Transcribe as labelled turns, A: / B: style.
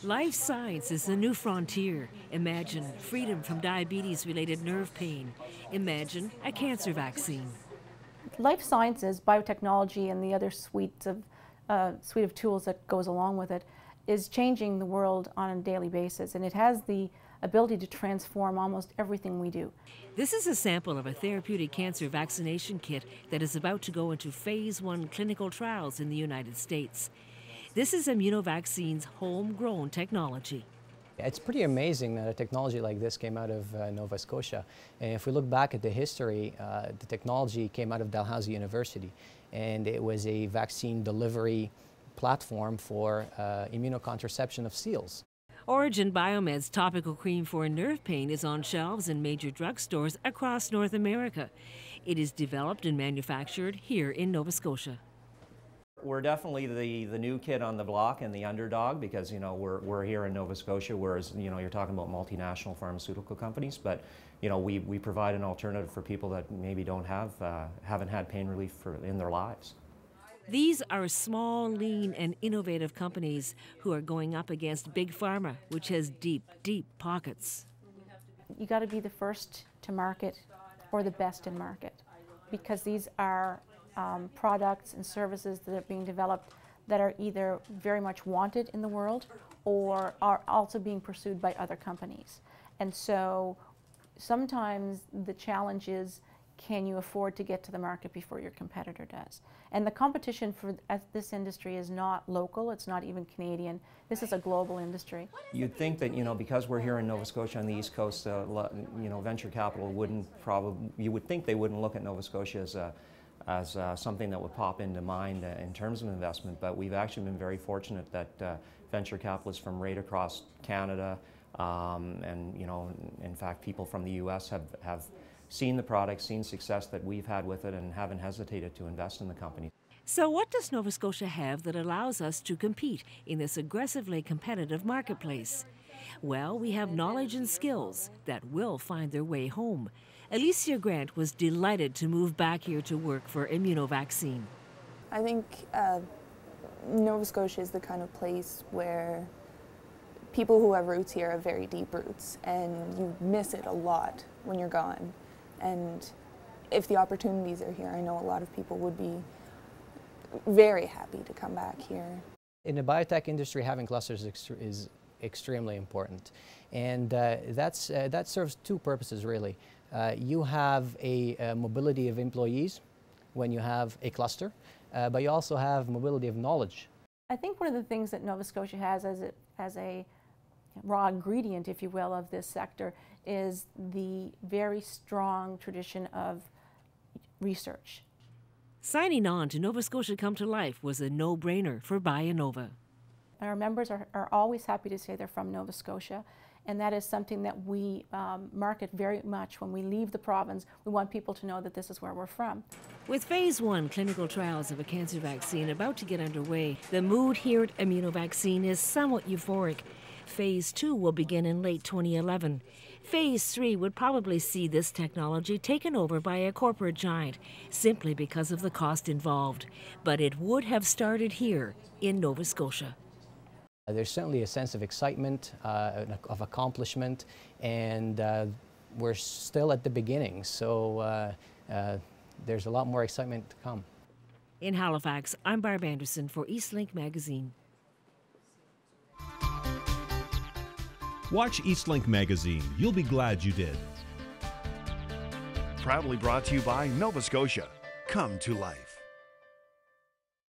A: Life science is the new frontier. Imagine freedom from diabetes-related nerve pain. Imagine a cancer vaccine.
B: Life sciences, biotechnology, and the other suite of tools that goes along with it is changing the world on a daily basis, and it has the ability to transform almost everything we do.
A: This is a sample of a therapeutic cancer vaccination kit that is about to go into phase 1 clinical trials in the United States. This is Immunovaccine's homegrown technology.
C: It's pretty amazing that a technology like this came out of Nova Scotia. And if we look back at the history, the technology came out of Dalhousie University, and it was a vaccine delivery platform for immunocontraception of seals.
A: Origin BioMed's topical cream for nerve pain is on shelves in major drugstores across North America. It is developed and manufactured here in Nova Scotia.
D: We're definitely the new kid on the block and the underdog because, you know, we're here in Nova Scotia, whereas, you know, you're talking about multinational pharmaceutical companies, but, you know, we provide an alternative for people that maybe haven't had pain relief in their lives.
A: These are small, lean, and innovative companies who are going up against Big Pharma, which has deep, deep pockets.
B: You got to be the first to market or the best in market, because these are products and services that are being developed that are either very much wanted in the world or are also being pursued by other companies. And so sometimes the challenge is, can you afford to get to the market before your competitor does? And the competition for this industry is not local, it's not even Canadian. This is a global industry. You'd
D: think that, you know, because we're here in Nova Scotia on the East Coast, you know, venture capital you would think they wouldn't look at Nova Scotia as something that would pop into mind in terms of investment, but we've actually been very fortunate that venture capitalists from right across Canada and, you know, in fact, people from the US have seen the product, seen success that we've had with it, and haven't hesitated to invest in the company.
A: So what does Nova Scotia have that allows us to compete in this aggressively competitive marketplace? Well, we have knowledge and skills that will find their way home. Alicia Grant was delighted to move back here to work for Immunovaccine.
E: I think Nova Scotia is the kind of place where people who have roots here have very deep roots, and you miss it a lot when you're gone. And if the opportunities are here, I know a lot of people would be very happy to come back here.
C: In the biotech industry, having clusters is extremely important. And that serves two purposes, really. You have a mobility of employees when you have a cluster, but you also have mobility of knowledge.
B: I think one of the things that Nova Scotia has as a raw ingredient, if you will, of this sector is the very strong tradition of research.
A: Signing on to Nova Scotia Come to Life was a no-brainer for BioNova.
B: Our members are always happy to say they're from Nova Scotia, and that is something that we market very much. When we leave the province, we want people to know that this is where we're from.
A: With phase 1 clinical trials of a cancer vaccine about to get underway, the mood here at Immunovaccine is somewhat euphoric. Phase 2 will begin in late 2011. Phase 3 would probably see this technology taken over by a corporate giant, simply because of the cost involved. But it would have started here in Nova Scotia.
C: There's certainly a sense of excitement, of accomplishment, and we're still at the beginning, so there's a lot more excitement to come.
A: In Halifax, I'm Barb Anderson for Eastlink Magazine.
F: Watch Eastlink Magazine. You'll be glad you did.
G: Proudly brought to you by Nova Scotia. Come to life.